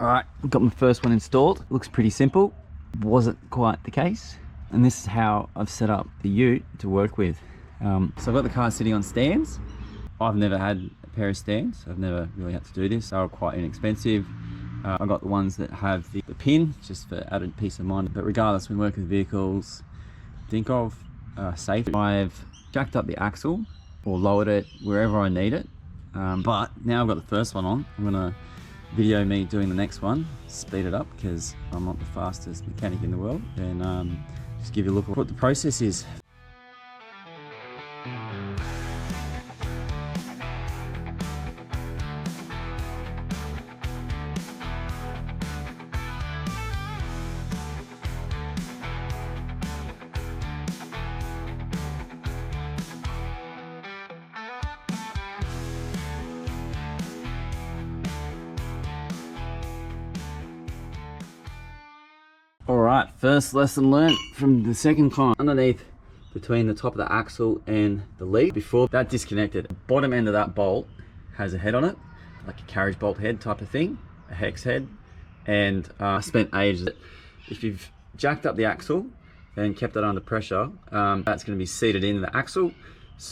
Alright, got my first one installed. Looks pretty simple. Wasn't quite the case. And this is how I've set up the ute to work with. So I've got the car sitting on stands. I've never had a pair of stands. I've never really had to do this. They were quite inexpensive. I got the ones that have the pin, just for added peace of mind. But regardless, when working with vehicles, think of safety. I've jacked up the axle or lowered it wherever I need it. But now I've got the first one on. I'm gonna video me doing the next one, speed it up because I'm not the fastest mechanic in the world, and just give you a look at what the process is. Alright, first lesson learned from the second time. Underneath, between the top of the axle and the lead, before that disconnected, the bottom end of that bolt has a head on it, like a carriage bolt head type of thing, a hex head, and I spent ages. If you've jacked up the axle and kept it under pressure, that's going to be seated into the axle.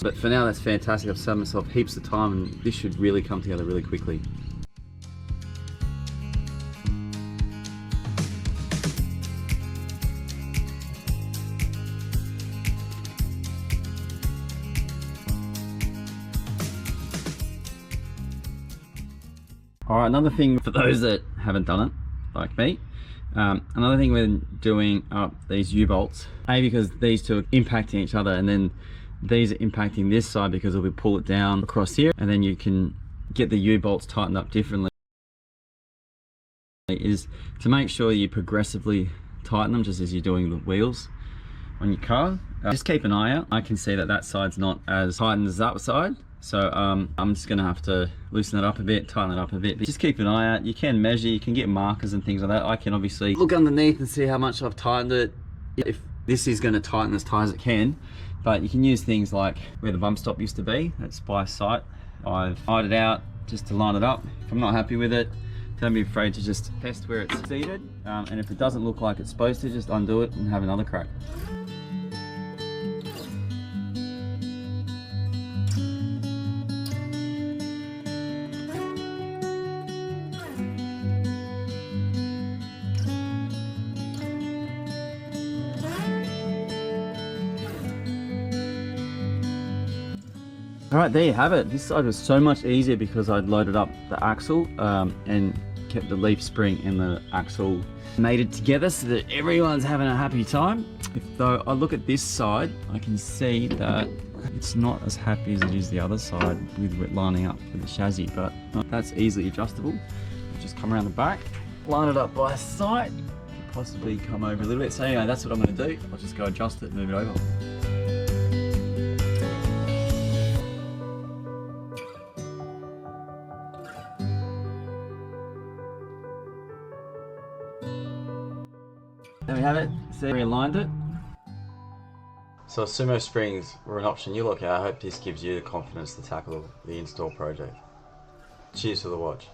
But for now, that's fantastic. I've saved myself heaps of time, and this should really come together really quickly. Alright, another thing for those that haven't done it, like me, another thing when doing up these U-bolts, because these two are impacting each other, and then these are impacting this side because if we pull it down across here, and then you can get the U-bolts tightened up differently, is to make sure you progressively tighten them just as you're doing the wheels on your car. Just keep an eye out. I can see that that side's not as tightened as that side. So I'm just gonna have to loosen it up a bit, tighten it up a bit. But just keep an eye out. You can measure, you can get markers and things like that. I can obviously look underneath and see how much I've tightened it. If this is gonna tighten as tight as it can, but you can use things like where the bump stop used to be, that's by sight. I've ironed it out just to line it up. If I'm not happy with it, don't be afraid to just test where it's seated. And if it doesn't look like it's supposed to, just undo it and have another crack. Alright, there you have it. This side was so much easier because I'd loaded up the axle and kept the leaf spring and the axle mated together so that everyone's having a happy time. Though I look at this side, I can see that it's not as happy as it is the other side with it lining up with the chassis, but that's easily adjustable. Just come around the back, line it up by sight, possibly come over a little bit. So anyway, that's what I'm going to do. I'll just go adjust it and move it over. There we have it. See, we aligned it. So SumoSprings were an option you look at. I hope this gives you the confidence to tackle the install project. Cheers for the watch.